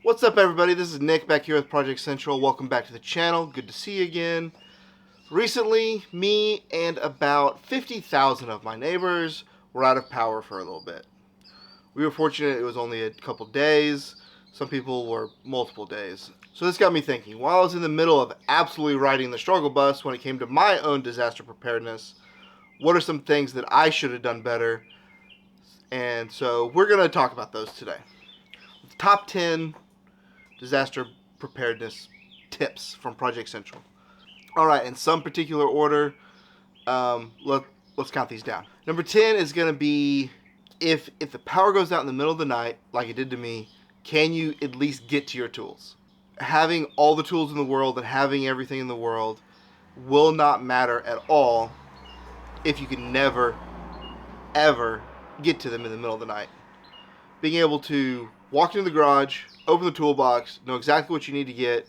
What's up, everybody? This is Nick back here with Project Central. Welcome back to the channel. Good to see you again. Recently, me and about 50,000 of my neighbors were out of power for a little bit. We were fortunate it was only a couple days. Some people were multiple days. So this got me thinking. While I was in the middle of absolutely riding the struggle bus when it came to my own disaster preparedness, what are some things that I should have done better? And so we're going to talk about those today. The top 10 disaster preparedness tips from Project Central. All right, in some particular order, let's count these down. Number 10 is going to be if the power goes out in the middle of the night, like it did to me, can you at least get to your tools? Having all the tools in the world and having everything in the world will not matter at all if you can never, ever get to them in the middle of the night. Being able to walk into the garage, open the toolbox, know exactly what you need to get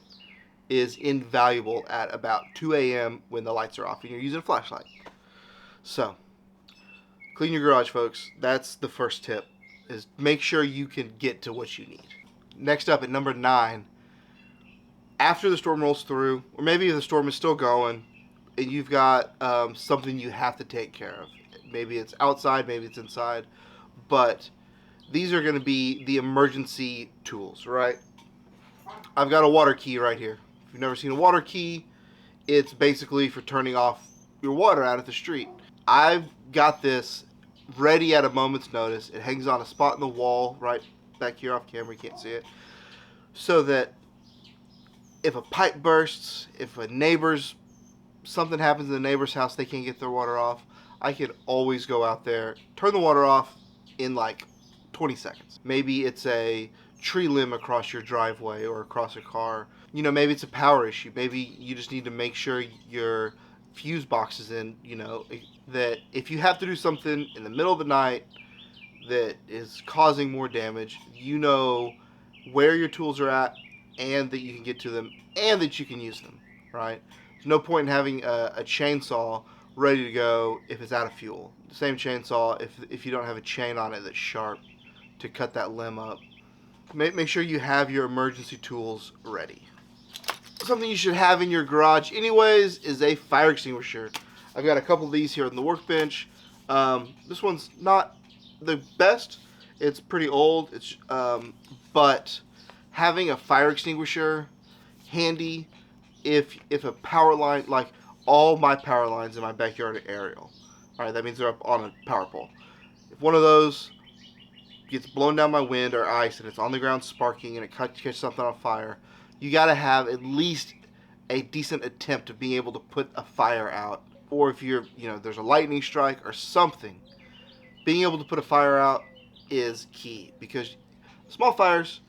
is invaluable at about 2 a.m. when the lights are off and you're using a flashlight. So, clean your garage, folks. That's the first tip, is make sure you can get to what you need. Next up at number 9, after the storm rolls through, or maybe the storm is still going, and you've got something you have to take care of. Maybe it's outside, maybe it's inside, but these are going to be the emergency tools, right? I've got a water key right here. If you've never seen a water key, it's basically for turning off your water out at the street. I've got this ready at a moment's notice. It hangs on a spot in the wall right back here off camera. You can't see it. So that if a pipe bursts, if something happens in the neighbor's house, they can't get their water off, I can always go out there, turn the water off in like 20 seconds. Maybe it's a tree limb across your driveway or across a car. You know, maybe it's a power issue. Maybe you just need to make sure your fuse box is in, that if you have to do something in the middle of the night that is causing more damage, you know where your tools are at and that you can get to them and that you can use them, right? There's no point in having a chainsaw ready to go if it's out of fuel. The same chainsaw if you don't have a chain on it that's sharp to cut that limb up. Make sure you have your emergency tools ready. Something you should have in your garage anyways is a fire extinguisher. I've got a couple of these here on the workbench. This one's not the best. It's pretty old. But having a fire extinguisher handy if a power line, like all my power lines in my backyard are aerial. All right, that means they're up on a power pole. If one of those gets blown down by wind or ice and it's on the ground sparking and it catches something on fire, you got to have at least a decent attempt of being able to put a fire out. Or if there's a lightning strike or something, being able to put a fire out is key, because small fires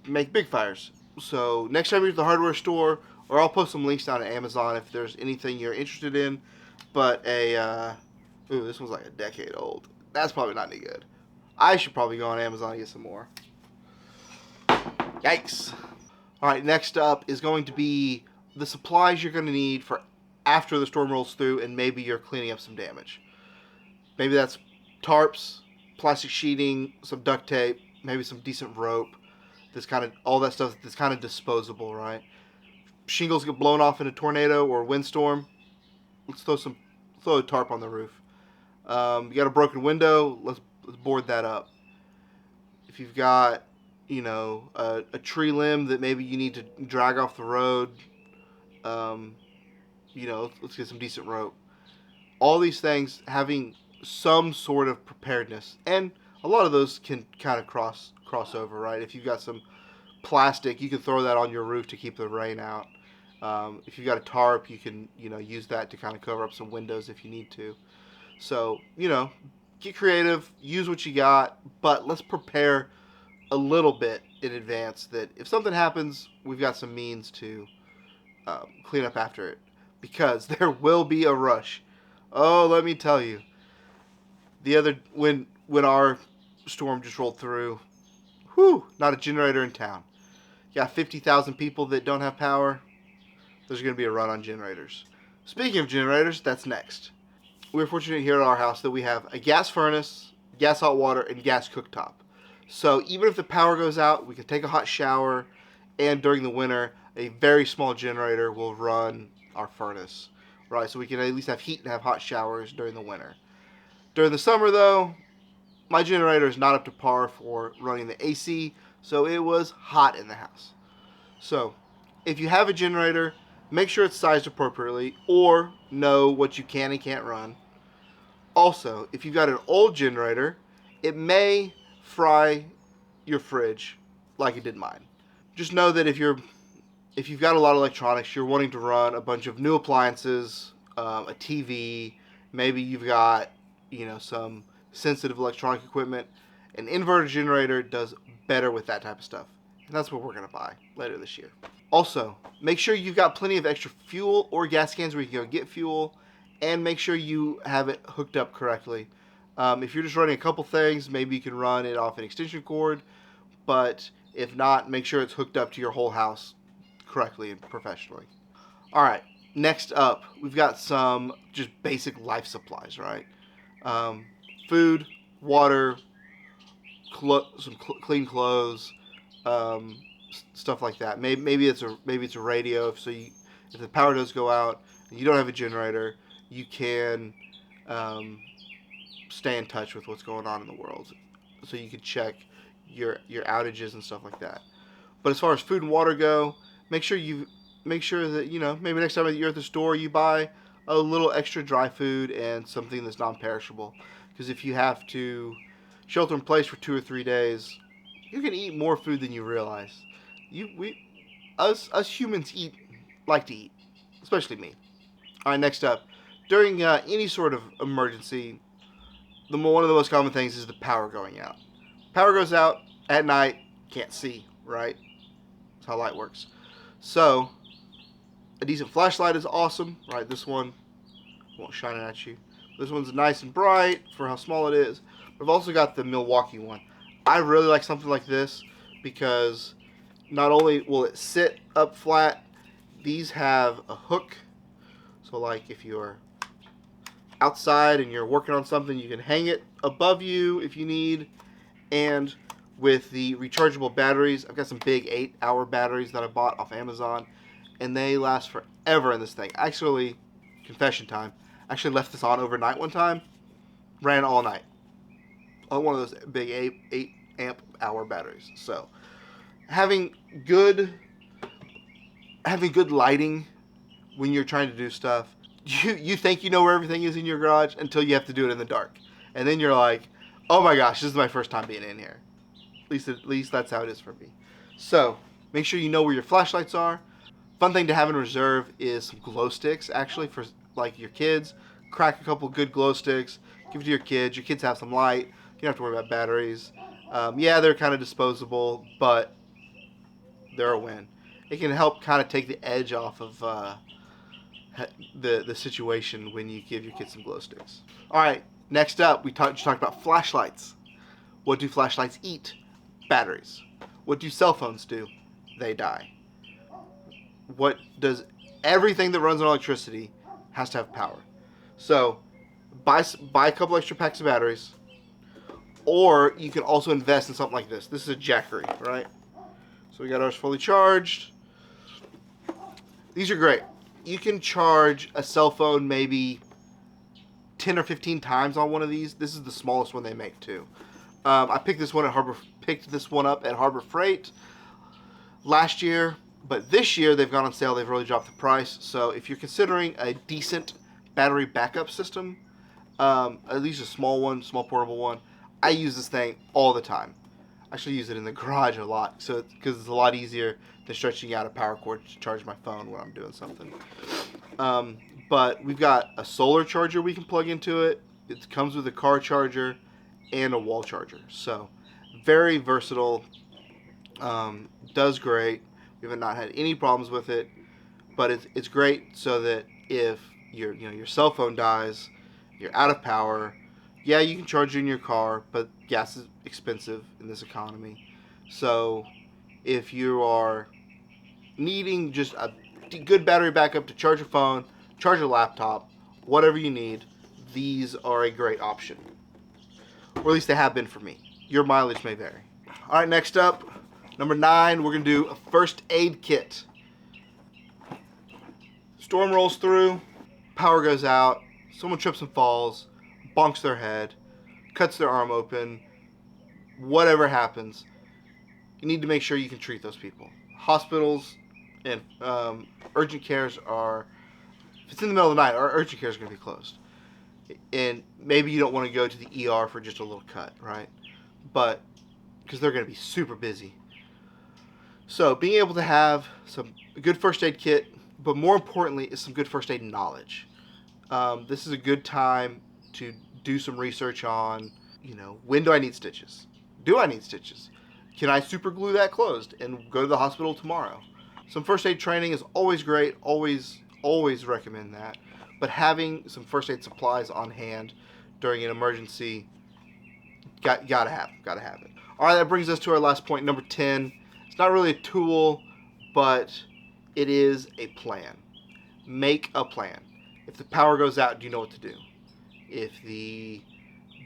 make big fires. So next time you're at the hardware store, or I'll post some links down at Amazon if there's anything you're interested in, but this one's like a decade old. That's probably not any good. I should probably go on Amazon and get some more. Yikes. All right, next up is going to be the supplies you're going to need for after the storm rolls through and maybe you're cleaning up some damage. Maybe that's tarps, plastic sheeting, some duct tape, maybe some decent rope. All that stuff that's kind of disposable, right? Shingles get blown off in a tornado or a windstorm. Let's throw a tarp on the roof. You got a broken window, let's board that up. If you've got, a tree limb that maybe you need to drag off the road, let's get some decent rope. All these things, having some sort of preparedness, and a lot of those can kind of cross over, right? If you've got some plastic, you can throw that on your roof to keep the rain out. If you've got a tarp, you can, use that to kind of cover up some windows if you need to. So, get creative, use what you got, but let's prepare a little bit in advance that if something happens, we've got some means to clean up after it, because there will be a rush. Oh, let me tell you, when our storm just rolled through, not a generator in town. You got 50,000 people that don't have power. There's going to be a run on generators. Speaking of generators, that's next. We're fortunate here at our house that we have a gas furnace, gas hot water, and gas cooktop. So even if the power goes out, we can take a hot shower, and during the winter, a very small generator will run our furnace, right? So we can at least have heat and have hot showers during the winter. During the summer, though, my generator is not up to par for running the AC, so it was hot in the house. So if you have a generator, make sure it's sized appropriately or know what you can and can't run. Also, if you've got an old generator, it may fry your fridge like it did mine. Just know that if you've got a lot of electronics, you're wanting to run a bunch of new appliances, a TV, maybe you've got some sensitive electronic equipment. An inverter generator does better with that type of stuff, and that's what we're gonna buy later this year. Also, make sure you've got plenty of extra fuel or gas cans where you can go get fuel, and make sure you have it hooked up correctly. If you're just running a couple things, maybe you can run it off an extension cord, but if not, make sure it's hooked up to your whole house correctly and professionally. All right, next up, we've got some just basic life supplies, right? Um, Food, water, clean clothes, um, stuff like that. Maybe it's a radio. If the power does go out and you don't have a generator, you can um, stay in touch with what's going on in the world, so you can check your outages and stuff like that. But as far as food and water go, make sure that maybe next time you're at the store you buy a little extra dry food and something that's non-perishable, because if you have to shelter in place for 2 or 3 days, you can eat more food than you realize. Us humans like to eat, especially me. All right, next up, during any sort of emergency, one of the most common things is the power going out. Power goes out at night, can't see, right? That's how light works. So a decent flashlight is awesome, right? This one won't shine it at you. This one's nice and bright for how small it is. But I've also got the Milwaukee one. I really like something like this because not only will it sit up flat, these have a hook. So like if you're outside and you're working on something, you can hang it above you if you need. And with the rechargeable batteries, I've got some big 8-hour batteries that I bought off Amazon, and they last forever in this thing. Actually, confession time, I actually left this on overnight one time, ran all night on one of those big 8 amp hour batteries. So having good lighting when you're trying to do stuff, you think you know where everything is in your garage until you have to do it in the dark, and then you're like, oh my gosh, this is my first time being in here. At least that's how it is for me. So make sure you know where your flashlights are. Fun thing to have in reserve is some glow sticks, actually, for like your kids. Crack a couple good glow sticks, give it to your kids. Your kids have some light. You don't have to worry about batteries. Yeah, they're kind of disposable, but they're a win. It can help kind of take the edge off of the situation when you give your kids some glow sticks. All right, next up, we talked about flashlights. What do flashlights eat? Batteries. What do cell phones do? They die. What does everything that runs on electricity has to have power? So buy a couple extra packs of batteries, or you can also invest in something like this. This is a Jackery, right? So we got ours fully charged. These are great. You can charge a cell phone maybe 10 or 15 times on one of these. This is the smallest one they make too. I picked this one up at Harbor Freight last year, but this year they've gone on sale. They've really dropped the price. So if you're considering a decent battery backup system, at least a small portable one, I use this thing all the time. I actually use it in the garage a lot, because it's a lot easier than stretching out a power cord to charge my phone when I'm doing something. But we've got a solar charger we can plug into it. It comes with a car charger and a wall charger. So very versatile. Does great. We have not had any problems with it, but it's great so that if your cell phone dies, you're out of power. Yeah, you can charge it in your car, but gas is expensive in this economy. So if you are needing just a good battery backup to charge your phone, charge your laptop, whatever you need, these are a great option. Or at least they have been for me. Your mileage may vary. All right, next up, number 9, we're going to do a first aid kit. Storm rolls through, power goes out, someone trips and falls, bonks their head, cuts their arm open, whatever happens, you need to make sure you can treat those people. Hospitals and urgent cares are, if it's in the middle of the night, our urgent care is going to be closed. And maybe you don't want to go to the ER for just a little cut, right? But, because they're going to be super busy. So, being able to have a good first aid kit, but more importantly, is some good first aid knowledge. This is a good time to do some research on, when do I need stitches? Do I need stitches? Can I super glue that closed and go to the hospital tomorrow? Some first aid training is always great. Always recommend that. But having some first aid supplies on hand during an emergency, gotta have it. All right, that brings us to our last point, number 10. It's not really a tool, but it is a plan. Make a plan. If the power goes out, do you know what to do? If the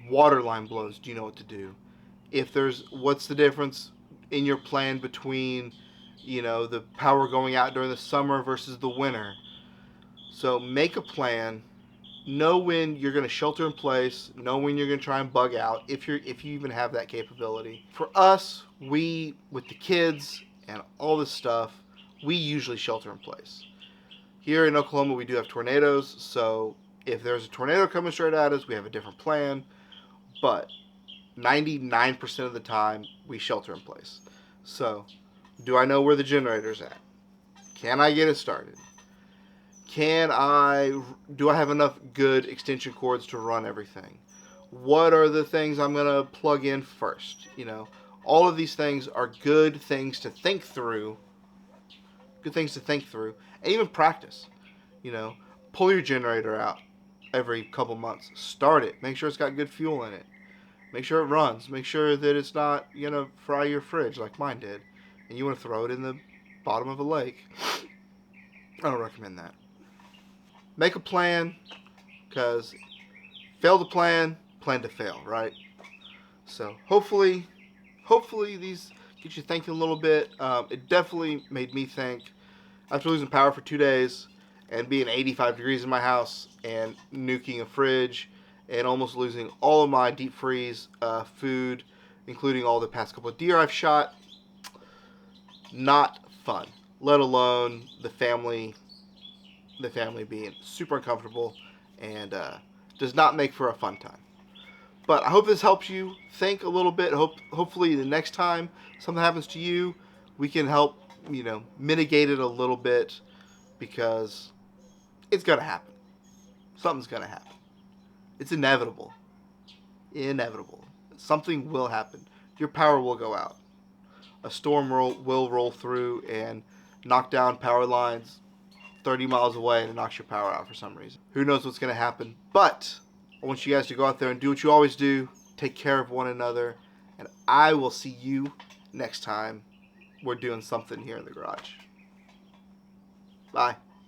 water line blows, do you know what to do? What's the difference in your plan between, the power going out during the summer versus the winter? So make a plan. Know when you're going to shelter in place. Know when you're going to try and bug out, if you even have that capability. For us, with the kids and all this stuff, we usually shelter in place. Here in Oklahoma, we do have tornadoes, so if there's a tornado coming straight at us, we have a different plan. But 99% of the time, we shelter in place. So, do I know where the generator's at? Can I get it started? Do I have enough good extension cords to run everything? What are the things I'm going to plug in first? All of these things are good things to think through. And even practice. Pull your generator out every couple months. Start it. Make sure it's got good fuel in it. Make sure it runs. Make sure that it's not going to fry your fridge like mine did. And you want to throw it in the bottom of a lake. I don't recommend that. Make a plan, because fail to plan to fail, right? So hopefully these get you thinking a little bit. It definitely made me think. After losing power for 2 days and being 85 degrees in my house and nuking a fridge and almost losing all of my deep freeze food, including all the past couple of deer I've shot, not fun. Let alone the family being super uncomfortable and does not make for a fun time. But I hope this helps you think a little bit. Hopefully the next time something happens to you, we can help mitigate it a little bit, because it's gonna happen. Something's gonna happen. It's inevitable. Something will happen. Your power will go out. A storm will roll through and knock down power lines 30 miles away, and it knocks your power out for some reason. Who knows what's going to happen? But I want you guys to go out there and do what you always do. Take care of one another. And I will see you next time we're doing something here in the garage. Bye.